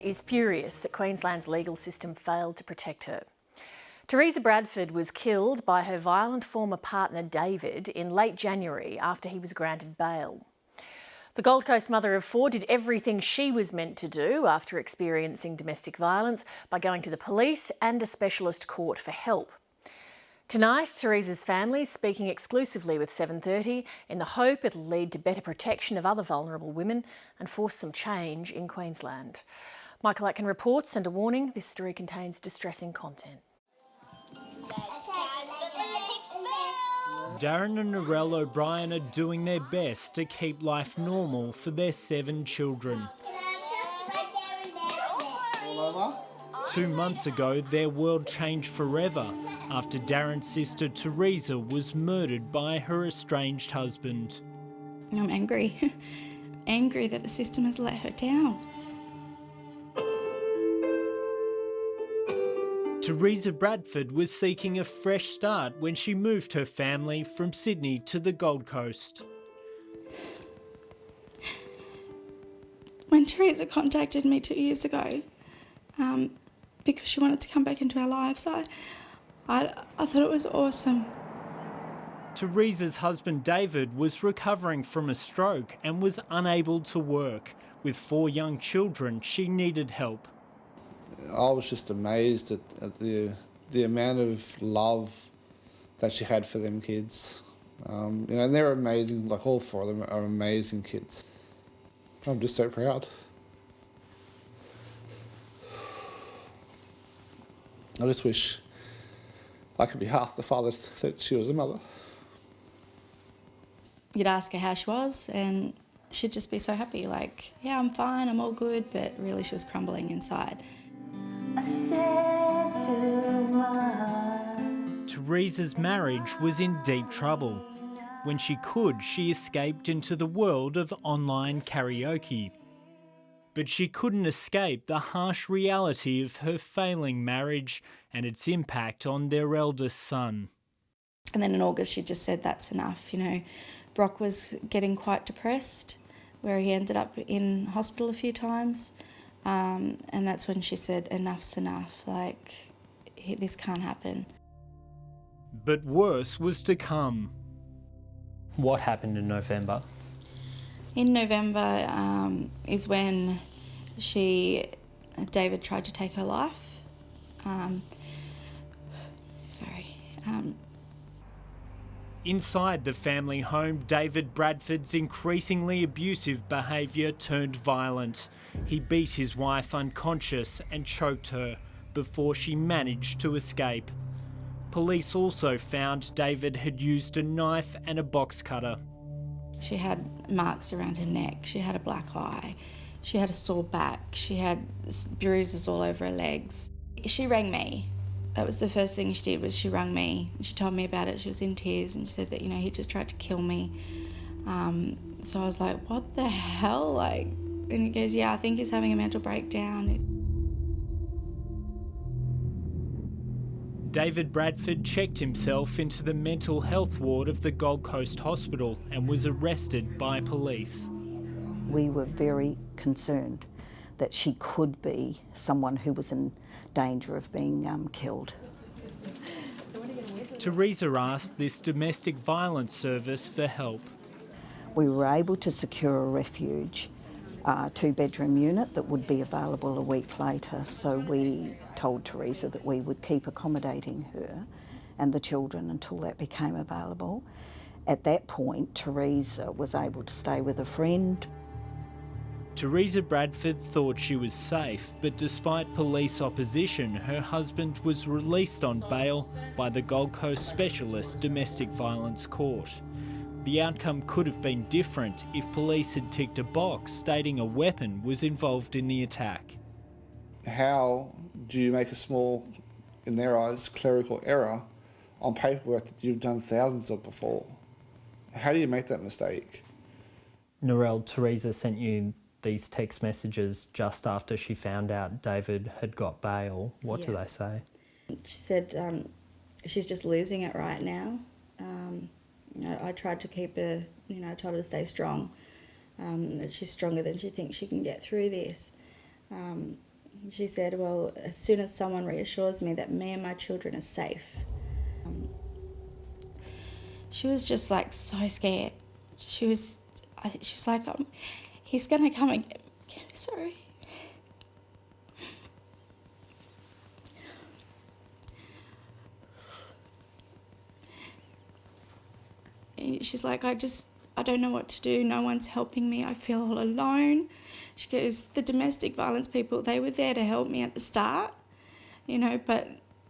Is furious that Queensland's legal system failed to protect her. Teresa Bradford was killed by her violent former partner David in late January after he was granted bail. The Gold Coast mother of four did everything she was meant to do after experiencing domestic violence by going to the police and a specialist court for help. Tonight, Teresa's family is speaking exclusively with 7:30 in the hope it'll lead to better protection of other vulnerable women and force some change in Queensland. Michael Atkin reports, and a warning, this story contains distressing content. Darren and Narelle O'Brien are doing their best to keep life normal for their 7 children. 2 months ago, their world changed forever after Darren's sister Teresa was murdered by her estranged husband. I'm angry. Angry that the system has let her down. Teresa Bradford was seeking a fresh start when she moved her family from Sydney to the Gold Coast. When Teresa contacted me 2 years ago, because she wanted to come back into our lives, I thought it was awesome. Teresa's husband David was recovering from a stroke and was unable to work. With 4 young children, she needed help. I was just amazed at the amount of love that she had for them kids. And they're amazing, like all 4 of them are amazing kids. I'm just so proud. I just wish I could be half the father that she was a mother. You'd ask her how she was and she'd just be so happy, like, yeah, I'm fine, I'm all good, but really she was crumbling inside. Teresa's marriage was in deep trouble. When she could, she escaped into the world of online karaoke. But she couldn't escape the harsh reality of her failing marriage and its impact on their eldest son. And then in August she just said, that's enough. Brock was getting quite depressed, where he ended up in hospital a few times. And that's when she said, enough's enough, like, this can't happen. But worse was to come. What happened in November? In November is when David tried to take her life. Inside the family home, David Bradford's increasingly abusive behaviour turned violent. He beat his wife unconscious and choked her before she managed to escape. Police also found David had used a knife and a box cutter. She had marks around her neck, she had a black eye, she had a sore back, she had bruises all over her legs. She rang me. That was the first thing she did, was she rang me. She told me about it. She was in tears and she said that, he just tried to kill me. So I was like, what the hell? And he goes, yeah, I think he's having a mental breakdown. David Bradford checked himself into the mental health ward of the Gold Coast Hospital and was arrested by police. We were very concerned that she could be someone who was in danger of being killed. Teresa asked this domestic violence service for help. We were able to secure a refuge, 2-bedroom unit that would be available a week later, so we told Teresa that we would keep accommodating her and the children until that became available. At that point, Teresa was able to stay with a friend. Teresa Bradford thought she was safe, but despite police opposition, her husband was released on bail by the Gold Coast Specialist Domestic Violence Court. The outcome could have been different if police had ticked a box stating a weapon was involved in the attack. How do you make a small, in their eyes, clerical error on paperwork that you've done thousands of before? How do you make that mistake? Narelle, Teresa sent you these text messages just after she found out David had got bail. What do they say? She said she's just losing it right now. I tried to keep her, I told her to stay strong, that she's stronger than she thinks she can get through this. She said, well, as soon as someone reassures me that me and my children are safe. She was just like so scared. She's like, he's gonna come and get me. Sorry. She's like, I don't know what to do. No one's helping me. I feel all alone. She goes, the domestic violence people, they were there to help me at the start, but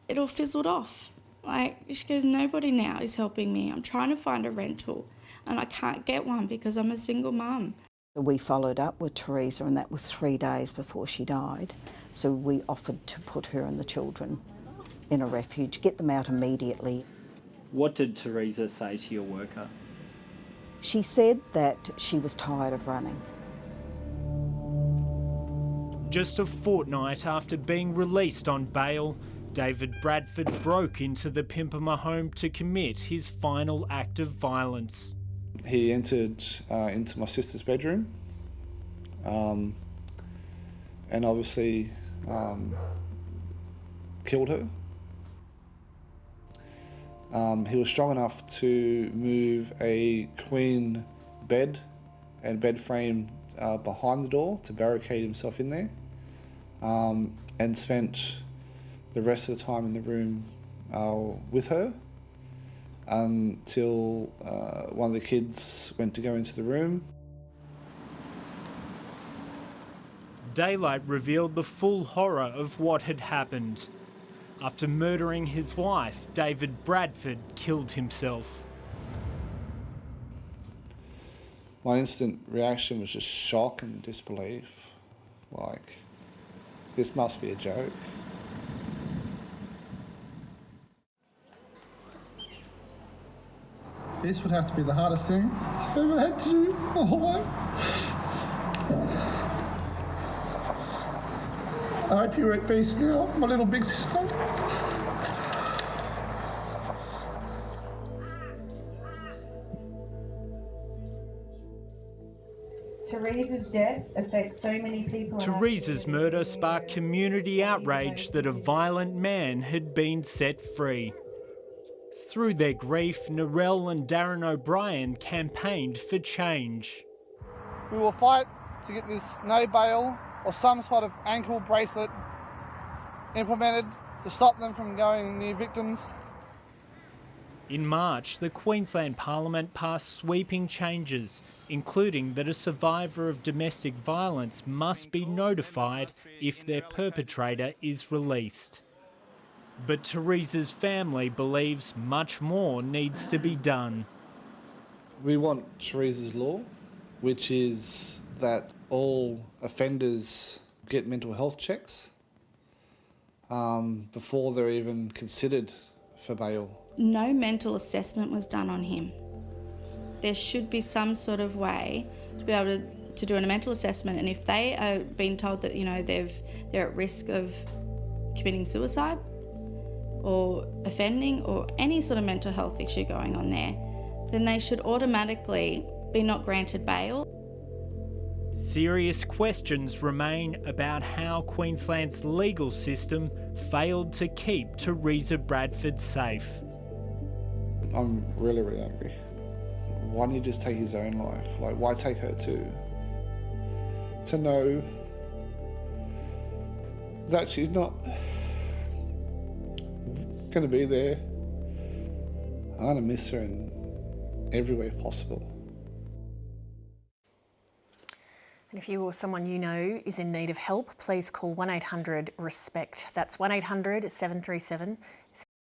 it all fizzled off. Like, she goes, nobody now is helping me. I'm trying to find a rental and I can't get one because I'm a single mum. We followed up with Teresa, and that was 3 days before she died. So we offered to put her and the children in a refuge, get them out immediately. What did Teresa say to your worker? She said that she was tired of running. Just a fortnight after being released on bail, David Bradford broke into the Pimpama home to commit his final act of violence. He entered into my sister's bedroom and obviously killed her. He was strong enough to move a queen bed and bed frame behind the door to barricade himself in there, and spent the rest of the time in the room with her until one of the kids went to go into the room. Daylight revealed the full horror of what had happened. After murdering his wife, David Bradford killed himself. My instant reaction was just shock and disbelief. Like, this must be a joke. This would have to be the hardest thing I've ever had to do my whole life. I hope you're at peace now, my little big sister. Teresa's death affects so many people. Teresa's murder sparked community outrage that a violent man had been set free. Through their grief, Narelle and Darren O'Brien campaigned for change. We will fight to get this no bail or some sort of ankle bracelet implemented to stop them from going near victims. In March, the Queensland Parliament passed sweeping changes, including that a survivor of domestic violence must be notified if their perpetrator is released. But Teresa's family believes much more needs to be done. We want Teresa's law, which is that all offenders get mental health checks before they're even considered for bail. No mental assessment was done on him. There should be some sort of way to be able to do a mental assessment, and if they are being told that they're at risk of committing suicide or offending or any sort of mental health issue going on there, then they should automatically be not granted bail. Serious questions remain about how Queensland's legal system failed to keep Teresa Bradford safe. I'm really, really angry. Why didn't he just take his own life? Like, why take her too? To know that she's not going to be there. I'm going to miss her in every way possible. And if you or someone you know is in need of help, please call 1-800-RESPECT. That's 1-800-737